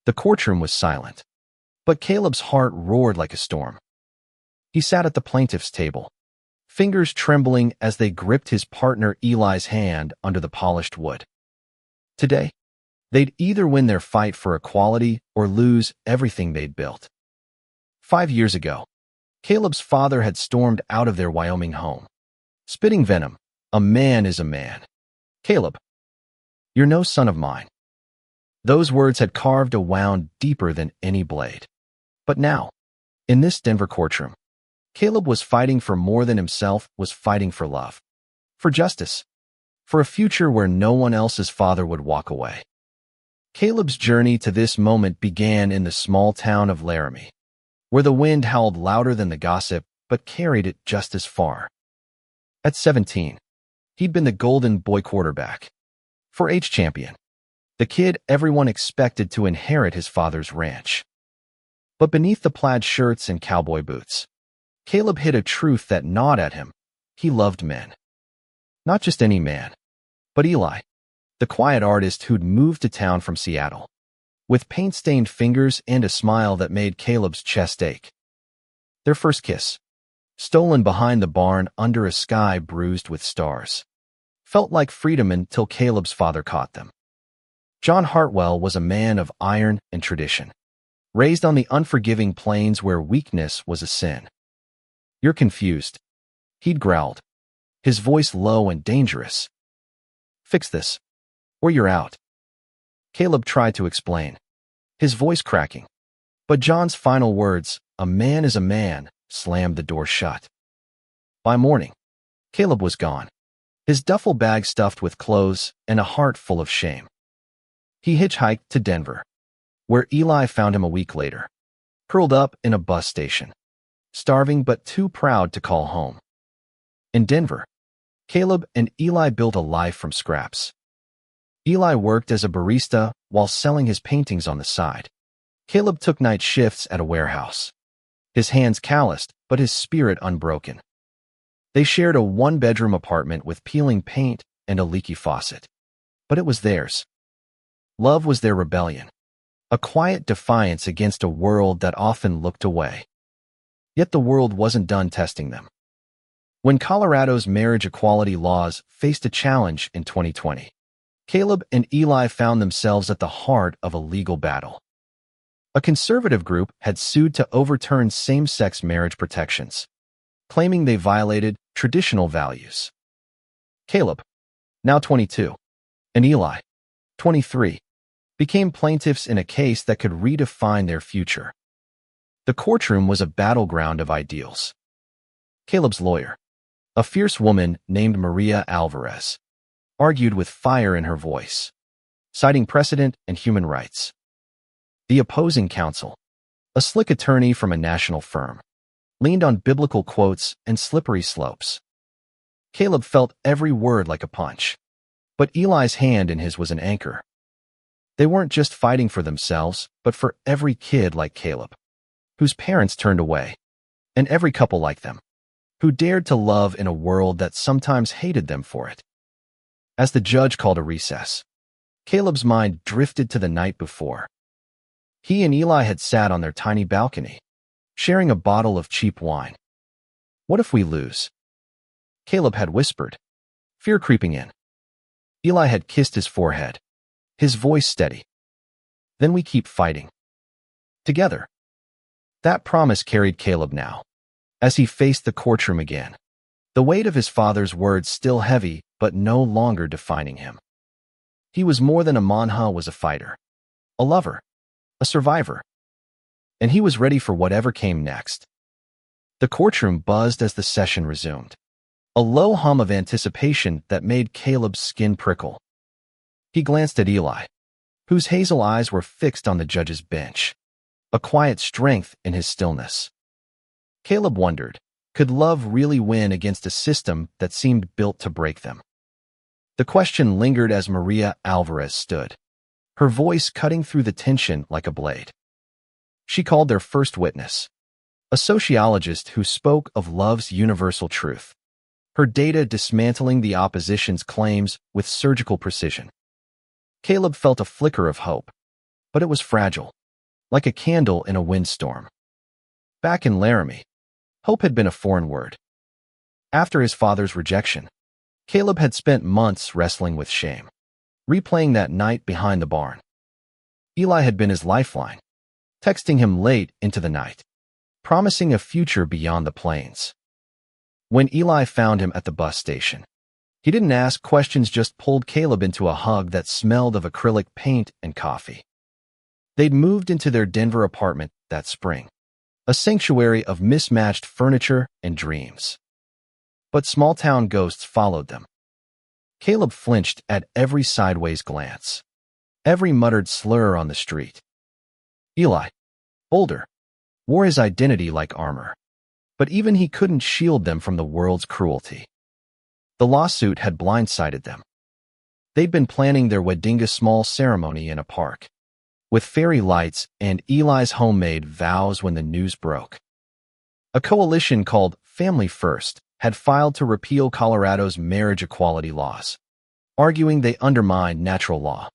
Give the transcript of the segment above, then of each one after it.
The courtroom was silent, but Caleb's heart roared like a storm. He sat at the plaintiff's table, fingers trembling as they gripped his partner Eli's hand under the polished wood. Today, they'd either win their fight for equality or lose everything they'd built. 5 years ago, Caleb's father had stormed out of their Wyoming home, spitting venom. "A man is a man. Caleb, you're no son of mine." Those words had carved a wound deeper than any blade. But now, in this Denver courtroom, Caleb was fighting for more than himself, was fighting for love, for justice, for a future where no one else's father would walk away. Caleb's journey to this moment began in the small town of Laramie, where the wind howled louder than the gossip but carried it just as far. At 17, he'd been the golden boy quarterback, 4-H champion, the kid everyone expected to inherit his father's ranch. But beneath the plaid shirts and cowboy boots, Caleb hid a truth that gnawed at him. He loved men. Not just any man, but Eli, the quiet artist who'd moved to town from Seattle, with paint-stained fingers and a smile that made Caleb's chest ache. Their first kiss, stolen behind the barn under a sky bruised with stars, felt like freedom until Caleb's father caught them. John Hartwell was a man of iron and tradition, raised on the unforgiving plains where weakness was a sin. "You're confused," he'd growled, his voice low and dangerous. "Fix this, or you're out." Caleb tried to explain, his voice cracking. But John's final words, "A man is a man," slammed the door shut. By morning, Caleb was gone, his duffel bag stuffed with clothes and a heart full of shame. He hitchhiked to Denver, where Eli found him a week later, curled up in a bus station, starving but too proud to call home. In Denver, Caleb and Eli built a life from scraps. Eli worked as a barista while selling his paintings on the side. Caleb took night shifts at a warehouse, his hands calloused but his spirit unbroken. They shared a one-bedroom apartment with peeling paint and a leaky faucet, but it was theirs. Love was their rebellion, a quiet defiance against a world that often looked away. Yet the world wasn't done testing them. When Colorado's marriage equality laws faced a challenge in 2020, Caleb and Eli found themselves at the heart of a legal battle. A conservative group had sued to overturn same-sex marriage protections, claiming they violated traditional values. Caleb, now 22, and Eli, 23, became plaintiffs in a case that could redefine their future. The courtroom was a battleground of ideals. Caleb's lawyer, a fierce woman named Maria Alvarez, argued with fire in her voice, citing precedent and human rights. The opposing counsel, a slick attorney from a national firm, leaned on biblical quotes and slippery slopes. Caleb felt every word like a punch, but Eli's hand in his was an anchor. They weren't just fighting for themselves, but for every kid like Caleb, whose parents turned away, and every couple like them, who dared to love in a world that sometimes hated them for it. As the judge called a recess, Caleb's mind drifted to the night before. He and Eli had sat on their tiny balcony, sharing a bottle of cheap wine. "What if we lose?" Caleb had whispered, fear creeping in. Eli had kissed his forehead, his voice steady. "Then we keep fighting. Together." That promise carried Caleb now, as he faced the courtroom again, the weight of his father's words still heavy but no longer defining him. He was more than a manha was a fighter, a lover, a survivor. And he was ready for whatever came next. The courtroom buzzed as the session resumed, a low hum of anticipation that made Caleb's skin prickle. He glanced at Eli, whose hazel eyes were fixed on the judge's bench, a quiet strength in his stillness. Caleb wondered, could love really win against a system that seemed built to break them? The question lingered as Maria Alvarez stood, her voice cutting through the tension like a blade. She called their first witness, a sociologist who spoke of love's universal truth, her data dismantling the opposition's claims with surgical precision. Caleb felt a flicker of hope. but it was fragile, like a candle in a windstorm. Back in Laramie, hope had been a foreign word. After his father's rejection, Caleb had spent months wrestling with shame, replaying that night behind the barn. Eli had been his lifeline, texting him late into the night, promising a future beyond the plains. When Eli found him at the bus station, he didn't ask questions, just pulled Caleb into a hug that smelled of acrylic paint and coffee. They'd moved into their Denver apartment that spring, a sanctuary of mismatched furniture and dreams. But small-town ghosts followed them. Caleb flinched at every sideways glance, every muttered slur on the street. Eli, older, wore his identity like armor, but even he couldn't shield them from the world's cruelty. The lawsuit had blindsided them. They'd been planning their wedding small ceremony in a park, with fairy lights and Eli's homemade vows when the news broke. A coalition called Family First had filed to repeal Colorado's marriage equality laws, arguing they undermined natural law.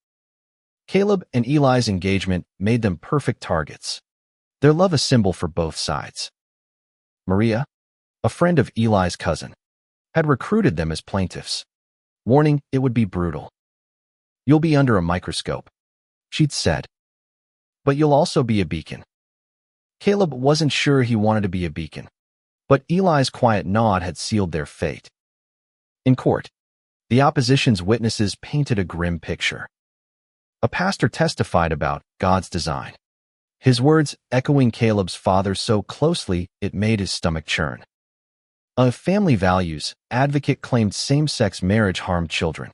Caleb and Eli's engagement made them perfect targets, their love a symbol for both sides. Maria, a friend of Eli's cousin, had recruited them as plaintiffs, warning it would be brutal. "You'll be under a microscope," she'd said, "but you'll also be a beacon." Caleb wasn't sure he wanted to be a beacon, but Eli's quiet nod had sealed their fate. In court, the opposition's witnesses painted a grim picture. A pastor testified about God's design, his words echoing Caleb's father so closely it made his stomach churn. A family values advocate claimed same-sex marriage harmed children,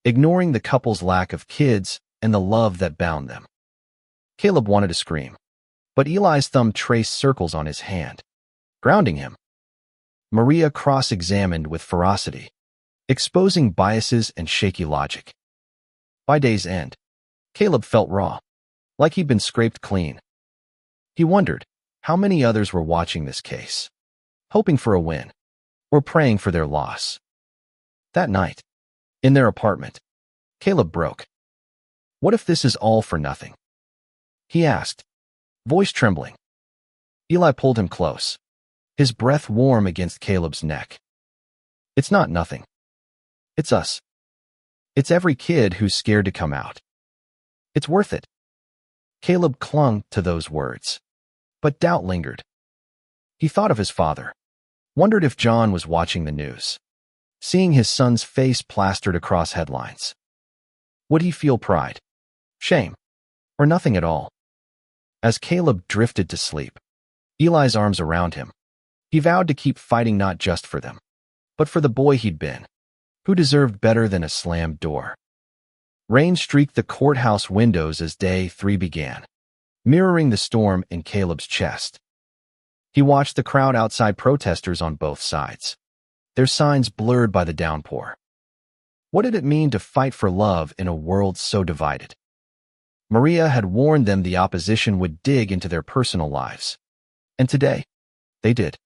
ignoring the couple's lack of kids and the love that bound them. Caleb wanted to scream, but Eli's thumb traced circles on his hand, grounding him. Maria cross-examined with ferocity, exposing biases and shaky logic. By day's end, Caleb felt raw, like he'd been scraped clean. He wondered how many others were watching this case, hoping for a win, or praying for their loss. That night, in their apartment, Caleb broke. "What if this is all for nothing?" he asked, voice trembling. Eli pulled him close, his breath warm against Caleb's neck. "It's not nothing. It's us. It's every kid who's scared to come out. It's worth it." Caleb clung to those words, but doubt lingered. He thought of his father, wondered if John was watching the news, seeing his son's face plastered across headlines. Would he feel pride, shame, or nothing at all? As Caleb drifted to sleep, Eli's arms around him, he vowed to keep fighting not just for them, but for the boy he'd been, who deserved better than a slammed door. Rain streaked the courthouse windows as day 3 began, mirroring the storm in Caleb's chest. He watched the crowd outside, protesters on both sides, their signs blurred by the downpour. What did it mean to fight for love in a world so divided? Maria had warned them the opposition would dig into their personal lives, and today, they did.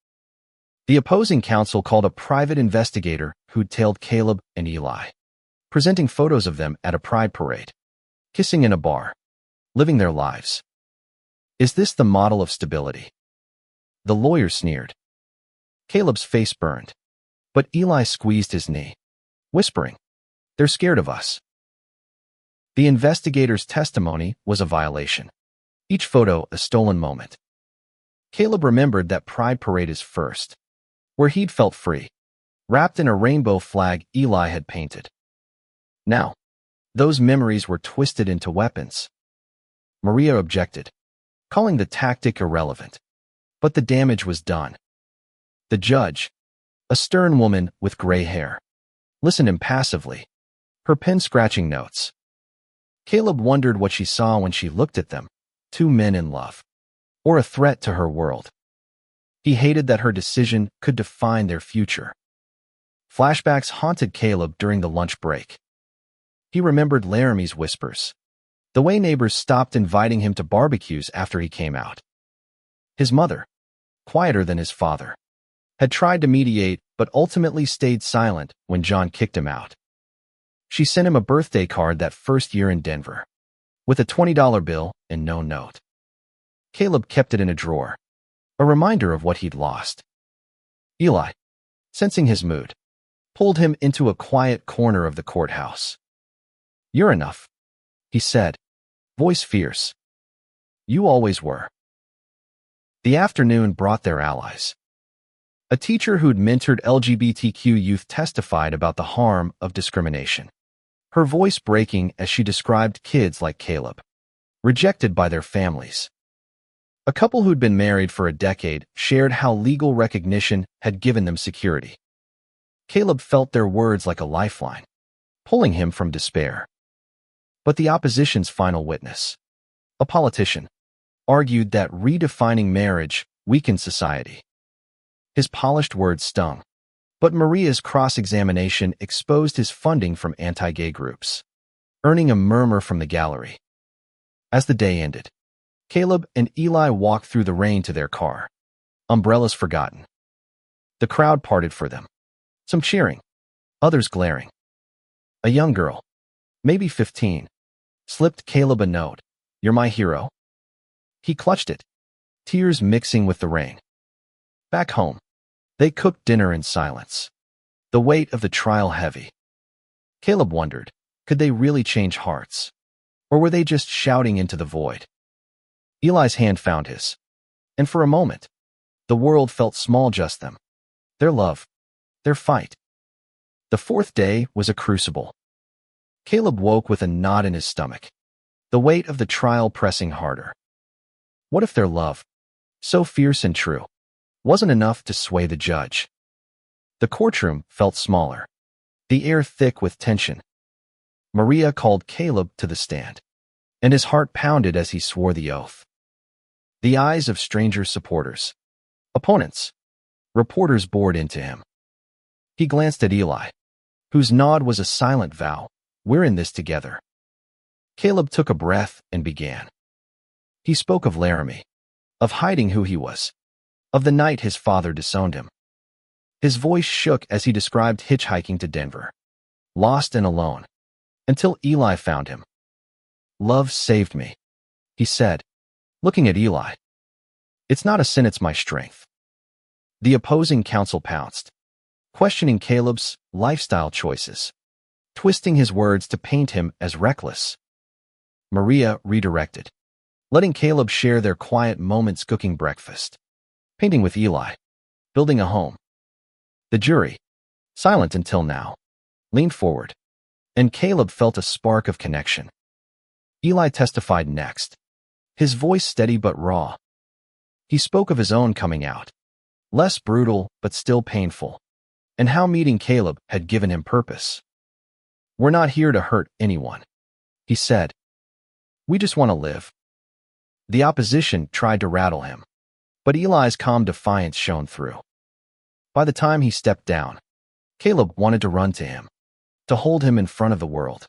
The opposing counsel called a private investigator who'd tailed Caleb and Eli, presenting photos of them at a pride parade, kissing in a bar, living their lives. Is this the model of stability? The lawyer sneered. Caleb's face burned, but Eli squeezed his knee, whispering, "They're scared of us." The investigator's testimony was a violation, each photo a stolen moment. Caleb remembered that pride parade is first, where he'd felt free, wrapped in a rainbow flag Eli had painted. Now, those memories were twisted into weapons. Maria objected, calling the tactic irrelevant, but the damage was done. The judge, a stern woman with gray hair, listened impassively, her pen scratching notes. Caleb wondered what she saw when she looked at them, 2 men in love, or a threat to her world. He hated that her decision could define their future. Flashbacks haunted Caleb during the lunch break. He remembered Laramie's whispers, the way neighbors stopped inviting him to barbecues after he came out. His mother, quieter than his father, had tried to mediate but ultimately stayed silent when John kicked him out. She sent him a birthday card that first year in Denver, with a $20 bill and no note. Caleb kept it in a drawer, a reminder of what he'd lost. Eli, sensing his mood, pulled him into a quiet corner of the courthouse. "You're enough," he said, voice fierce. "You always were." The afternoon brought their allies. A teacher who'd mentored LGBTQ youth testified about the harm of discrimination, her voice breaking as she described kids like Caleb, rejected by their families. A couple who'd been married for a decade shared how legal recognition had given them security. Caleb felt their words like a lifeline, pulling him from despair. But the opposition's final witness, a politician, argued that redefining marriage weakened society. His polished words stung, but Maria's cross-examination exposed his funding from anti-gay groups, earning a murmur from the gallery. As the day ended, Caleb and Eli walked through the rain to their car, umbrellas forgotten. The crowd parted for them, some cheering, others glaring. A young girl, maybe 15, slipped Caleb a note, "You're my hero." He clutched it, tears mixing with the rain. Back home, they cooked dinner in silence, the weight of the trial heavy. Caleb wondered, could they really change hearts? Or were they just shouting into the void? Eli's hand found his, and for a moment, the world felt small, just them, their love, their fight. The fourth day was a crucible. Caleb woke with a knot in his stomach, the weight of the trial pressing harder. What if their love, so fierce and true, wasn't enough to sway the judge? The courtroom felt smaller, the air thick with tension. Maria called Caleb to the stand, and his heart pounded as he swore the oath. The eyes of stranger supporters, opponents, reporters bored into him. He glanced at Eli, whose nod was a silent vow, "We're in this together." Caleb took a breath and began. He spoke of Laramie, of hiding who he was, of the night his father disowned him. His voice shook as he described hitchhiking to Denver, lost and alone, until Eli found him. "Love saved me," he said, looking at Eli. "It's not a sin, it's my strength." The opposing counsel pounced, questioning Caleb's lifestyle choices, twisting his words to paint him as reckless. Maria redirected, letting Caleb share their quiet moments cooking breakfast, painting with Eli, building a home. The jury, silent until now, leaned forward, and Caleb felt a spark of connection. Eli testified next, his voice steady but raw. He spoke of his own coming out, less brutal but still painful, and how meeting Caleb had given him purpose. "We're not here to hurt anyone," he said. "We just want to live." The opposition tried to rattle him, but Eli's calm defiance shone through. By the time he stepped down, Caleb wanted to run to him, to hold him in front of the world.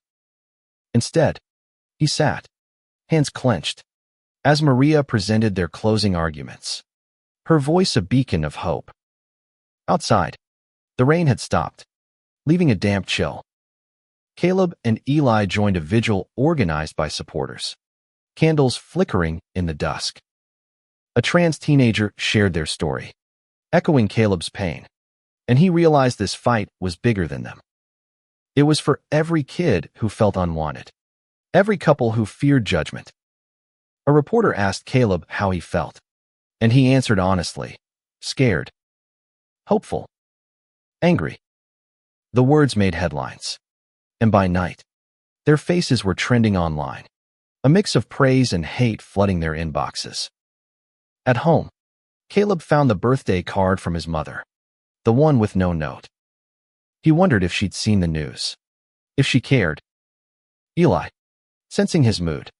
Instead, he sat, hands clenched, as Maria presented their closing arguments, her voice a beacon of hope. Outside, the rain had stopped, leaving a damp chill. Caleb and Eli joined a vigil organized by supporters, candles flickering in the dusk. A trans teenager shared their story, echoing Caleb's pain, and he realized this fight was bigger than them. It was for every kid who felt unwanted, every couple who feared judgment. A reporter asked Caleb how he felt, and he answered honestly, scared, hopeful, angry. The words made headlines, and by night, their faces were trending online, a mix of praise and hate flooding their inboxes. At home, Caleb found the birthday card from his mother, the one with no note. He wondered if she'd seen the news, if she cared. Eli, sensing his mood,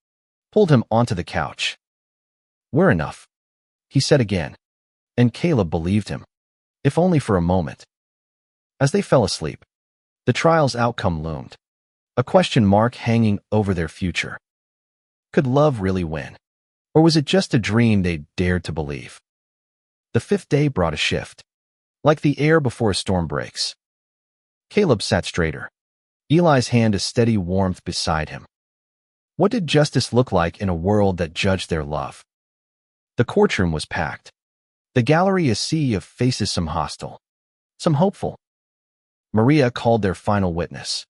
pulled him onto the couch. "We're enough," he said again, and Caleb believed him, if only for a moment. As they fell asleep, the trial's outcome loomed, a question mark hanging over their future. Could love really win? Or was it just a dream they dared to believe? The fifth day brought a shift, like the air before a storm breaks. Caleb sat straighter, Eli's hand a steady warmth beside him. What did justice look like in a world that judged their love? The courtroom was packed. The gallery a sea of faces, some hostile, some hopeful. Maria called their final witness,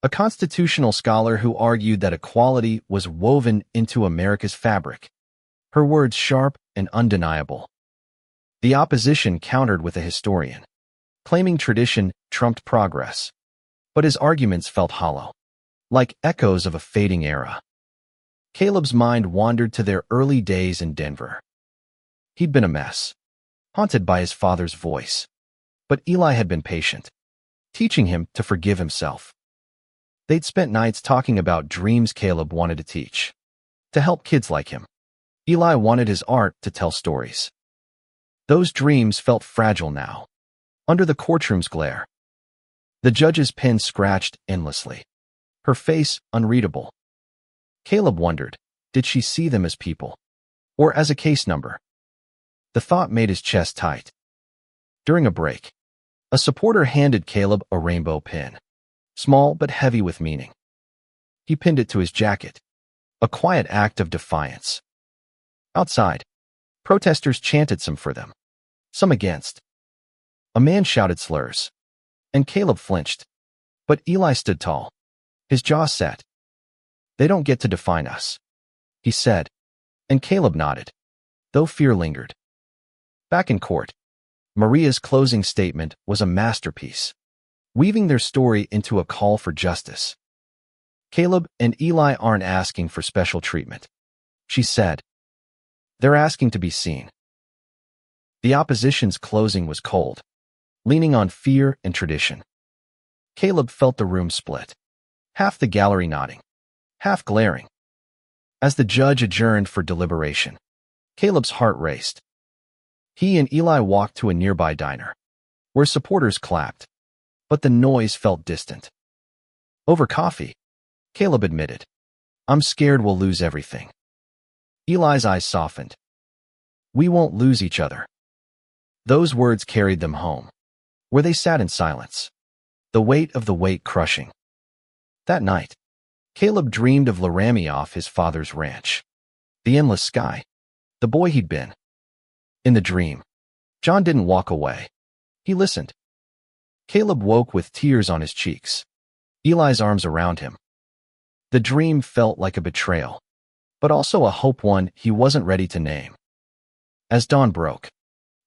a constitutional scholar who argued that equality was woven into America's fabric, her words sharp and undeniable. The opposition countered with a historian, claiming tradition trumped progress. But his arguments felt hollow, like echoes of a fading era. Caleb's mind wandered to their early days in Denver. He'd been a mess, haunted by his father's voice. But Eli had been patient, teaching him to forgive himself. They'd spent nights talking about dreams Caleb wanted to teach, to help kids like him. Eli wanted his art to tell stories. Those dreams felt fragile now, under the courtroom's glare. The judge's pen scratched endlessly, her face unreadable. Caleb wondered, did she see them as people, or as a case number? The thought made his chest tight. During a break, a supporter handed Caleb a rainbow pin, small but heavy with meaning. He pinned it to his jacket, a quiet act of defiance. Outside, protesters chanted some for them, some against. A man shouted slurs, and Caleb flinched. But Eli stood tall, his jaw set. They don't get to define us, he said, and Caleb nodded, though fear lingered. Back in court, Maria's closing statement was a masterpiece, weaving their story into a call for justice. Caleb and Eli aren't asking for special treatment, she said. They're asking to be seen. The opposition's closing was cold, leaning on fear and tradition. Caleb felt the room split, half the gallery nodding, half glaring. As the judge adjourned for deliberation, Caleb's heart raced. He and Eli walked to a nearby diner, where supporters clapped, but the noise felt distant. Over coffee, Caleb admitted, I'm scared we'll lose everything. Eli's eyes softened. We won't lose each other. Those words carried them home, where they sat in silence, the weight of the weight crushing. That night, Caleb dreamed of Laramie off his father's ranch, the endless sky, the boy he'd been. In the dream, John didn't walk away. He listened. Caleb woke with tears on his cheeks, Eli's arms around him. The dream felt like a betrayal, but also a hope one he wasn't ready to name. As dawn broke,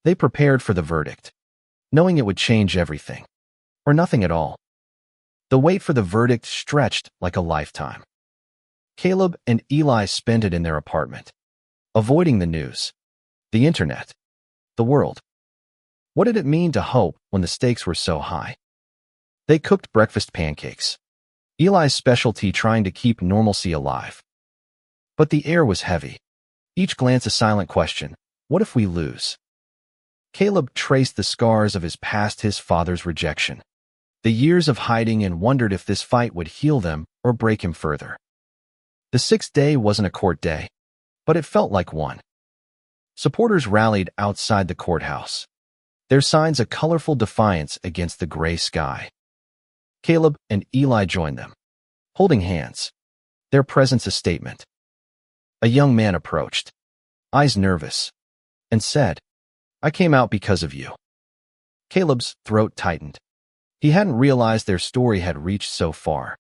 they prepared for the verdict, knowing it would change everything, or nothing at all. The wait for the verdict stretched like a lifetime. Caleb and Eli spent it in their apartment, avoiding the news, the internet, the world. What did it mean to hope when the stakes were so high? They cooked breakfast pancakes, Eli's specialty, trying to keep normalcy alive. But the air was heavy, each glance a silent question. What if we lose? Caleb traced the scars of his past, his father's rejection, the years of hiding, and wondered if this fight would heal them or break him further. The sixth day wasn't a court day, but it felt like one. Supporters rallied outside the courthouse, their signs a colorful defiance against the gray sky. Caleb and Eli joined them, holding hands, their presence a statement. A young man approached, eyes nervous, and said, I came out because of you. Caleb's throat tightened. He hadn't realized their story had reached so far.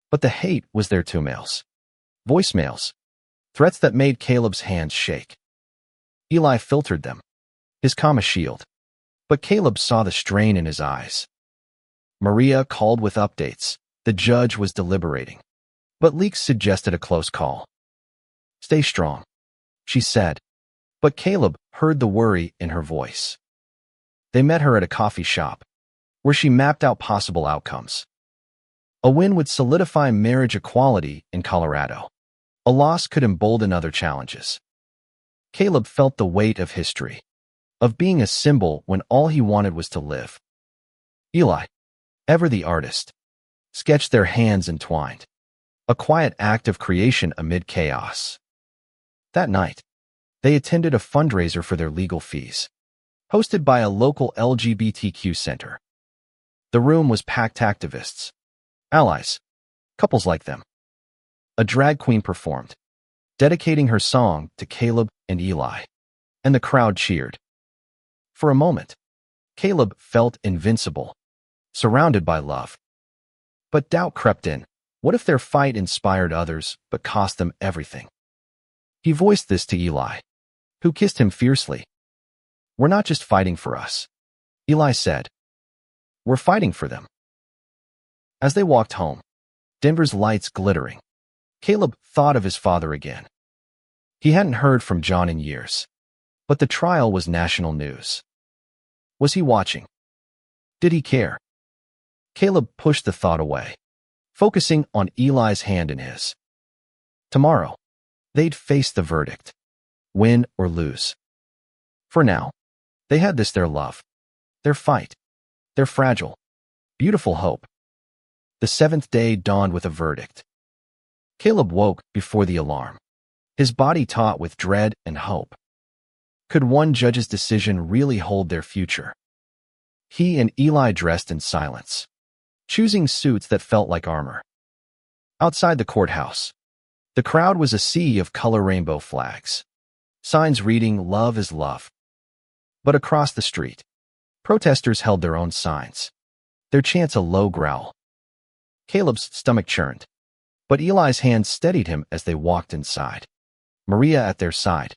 But the hate was there too. Voicemails, threats that made Caleb's hands shake. Eli filtered them, his calm a shield, but Caleb saw the strain in his eyes. Maria called with updates. The judge was deliberating, but leaks suggested a close call. Stay strong, she said, but Caleb heard the worry in her voice. They met her at a coffee shop, where she mapped out possible outcomes. A win would solidify marriage equality in Colorado. A loss could embolden other challenges. Caleb felt the weight of history, of being a symbol when all he wanted was to live. Eli, ever the artist, sketched their hands entwined, a quiet act of creation amid chaos. That night, they attended a fundraiser for their legal fees, hosted by a local LGBTQ center. The room was packed. Activists, allies, couples like them. a drag queen performed, dedicating her song to Caleb and Eli, and the crowd cheered. For a moment, Caleb felt invincible, surrounded by love. But doubt crept in. What if their fight inspired others but cost them everything? He voiced this to Eli, who kissed him fiercely. "We're not just fighting for us," Eli said. "We're fighting for them." As they walked home, Denver's lights glittering, Caleb thought of his father again. He hadn't heard from John in years, but the trial was national news. Was he watching? Did he care? Caleb pushed the thought away, focusing on Eli's hand in his. Tomorrow, they'd face the verdict, win or lose. For now, they had their love, their fight, their fragile, beautiful hope. The seventh day dawned with a verdict. Caleb woke before the alarm, his body taut with dread and hope. Could one judge's decision really hold their future? He and Eli dressed in silence, choosing suits that felt like armor. Outside the courthouse, the crowd was a sea of color rainbow flags, signs reading "Love is love." But across the street, protesters held their own signs, their chants a low growl. Caleb's stomach churned, but Eli's hand steadied him as they walked inside, Maria at their side.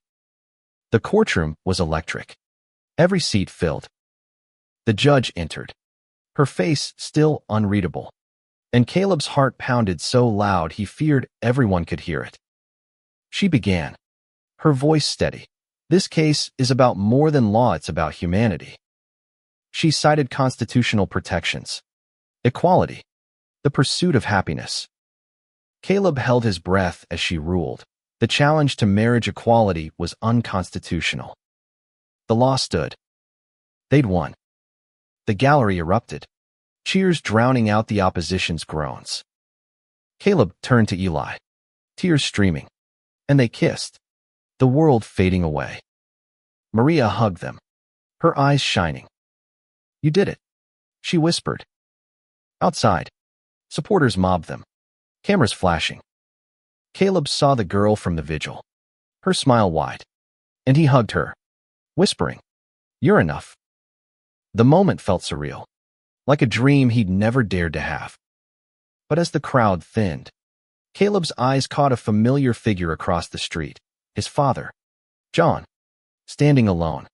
The courtroom was electric, every seat filled. The judge entered, her face still unreadable, and Caleb's heart pounded so loud he feared everyone could hear it. She began, her voice steady. "This case is about more than law, it's about humanity." She cited constitutional protections, equality, the pursuit of happiness. Caleb held his breath as she ruled. The challenge to marriage equality was unconstitutional. The law stood. They'd won. The gallery erupted, cheers drowning out the opposition's groans. Caleb turned to Eli, tears streaming, and they kissed, the world fading away. Maria hugged them, her eyes shining. "You did it," she whispered. Outside, supporters mobbed them, cameras flashing. Caleb saw the girl from the vigil, her smile wide, and he hugged her, whispering, "You're enough." The moment felt surreal, like a dream he'd never dared to have. But as the crowd thinned, Caleb's eyes caught a familiar figure across the street, his father, John, standing alone,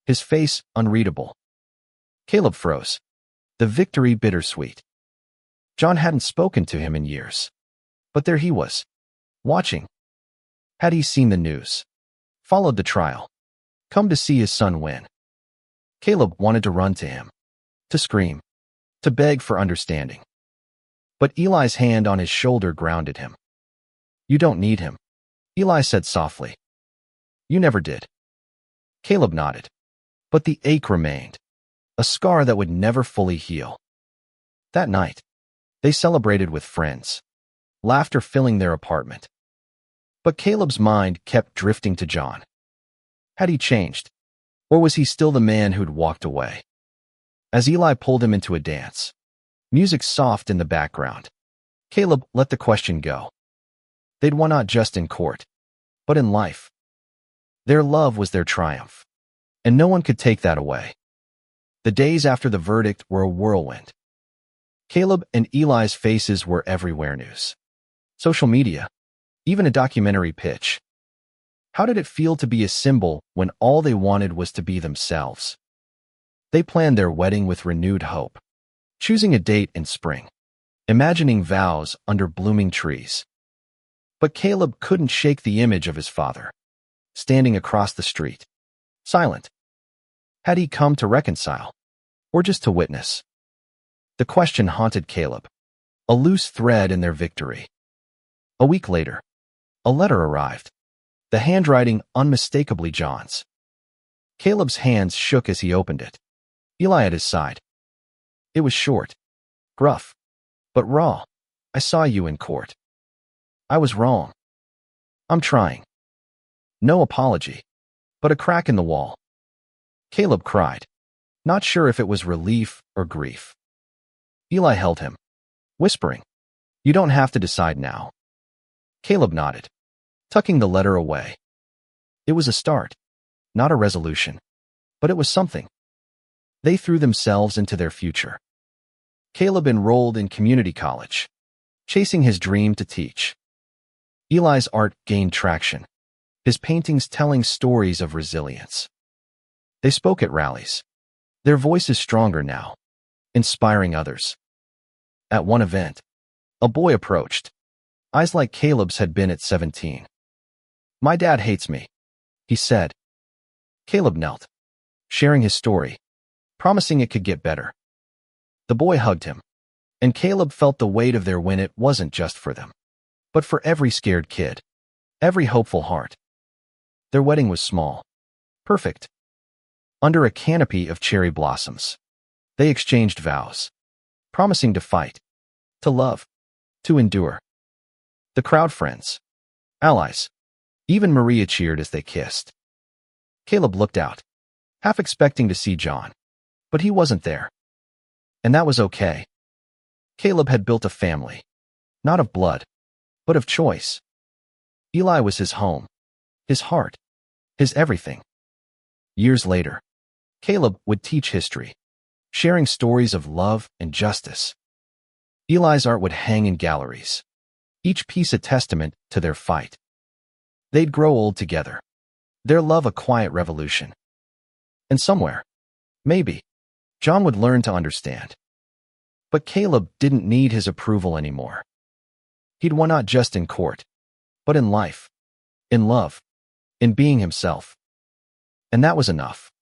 his face unreadable. Caleb froze, the victory bittersweet. John hadn't spoken to him in years, but there he was, watching. Had he seen the news, followed the trial, come to see his son win? Caleb wanted to run to him, to scream, to beg for understanding. But Eli's hand on his shoulder grounded him. "You don't need him," Eli said softly. "You never did." Caleb nodded, but the ache remained, a scar that would never fully heal. That night, they celebrated with friends, laughter filling their apartment. But Caleb's mind kept drifting to John. Had he changed? Or was he still the man who'd walked away? As Eli pulled him into a dance, music soft in the background, Caleb let the question go. They'd won not just in court, but in life. Their love was their triumph, and no one could take that away. The days after the verdict were a whirlwind. Caleb and Eli's faces were everywhere: news, social media, even a documentary pitch. How did it feel to be a symbol when all they wanted was to be themselves? They planned their wedding with renewed hope, choosing a date in spring, imagining vows under blooming trees. But Caleb couldn't shake the image of his father, standing across the street, silent. Had he come to reconcile, or just to witness? The question haunted Caleb, a loose thread in their victory. A week later, a letter arrived, the handwriting unmistakably John's. Caleb's hands shook as he opened it, Eli at his side. It was short, gruff, but raw. "I saw you in court. I was wrong. I'm trying." No apology, but a crack in the wall. Caleb cried, not sure if it was relief or grief. Eli held him, whispering, "You don't have to decide now." Caleb nodded, tucking the letter away. It was a start, not a resolution, but it was something. They threw themselves into their future. Caleb enrolled in community college, chasing his dream to teach. Eli's art gained traction, his paintings telling stories of resilience. They spoke at rallies, their voices stronger now, inspiring others. At one event, a boy approached, eyes like Caleb's had been at 17. "My dad hates me," he said. Caleb knelt, sharing his story, promising it could get better. The boy hugged him, and Caleb felt the weight of their win. It wasn't just for them, but for every scared kid, every hopeful heart. Their wedding was small, perfect. Under a canopy of cherry blossoms, they exchanged vows, promising to fight, to love, to endure. The crowd, friends, allies, even Maria cheered as they kissed. Caleb looked out, half expecting to see John, but he wasn't there. And that was okay. Caleb had built a family, not of blood, but of choice. Eli was his home, his heart, his everything. Years later, Caleb would teach history, sharing stories of love and justice. Eli's art would hang in galleries, each piece a testament to their fight. They'd grow old together, their love a quiet revolution. And somewhere, maybe, John would learn to understand. But Caleb didn't need his approval anymore. He'd won not just in court, but in life, in love, in being himself. And that was enough.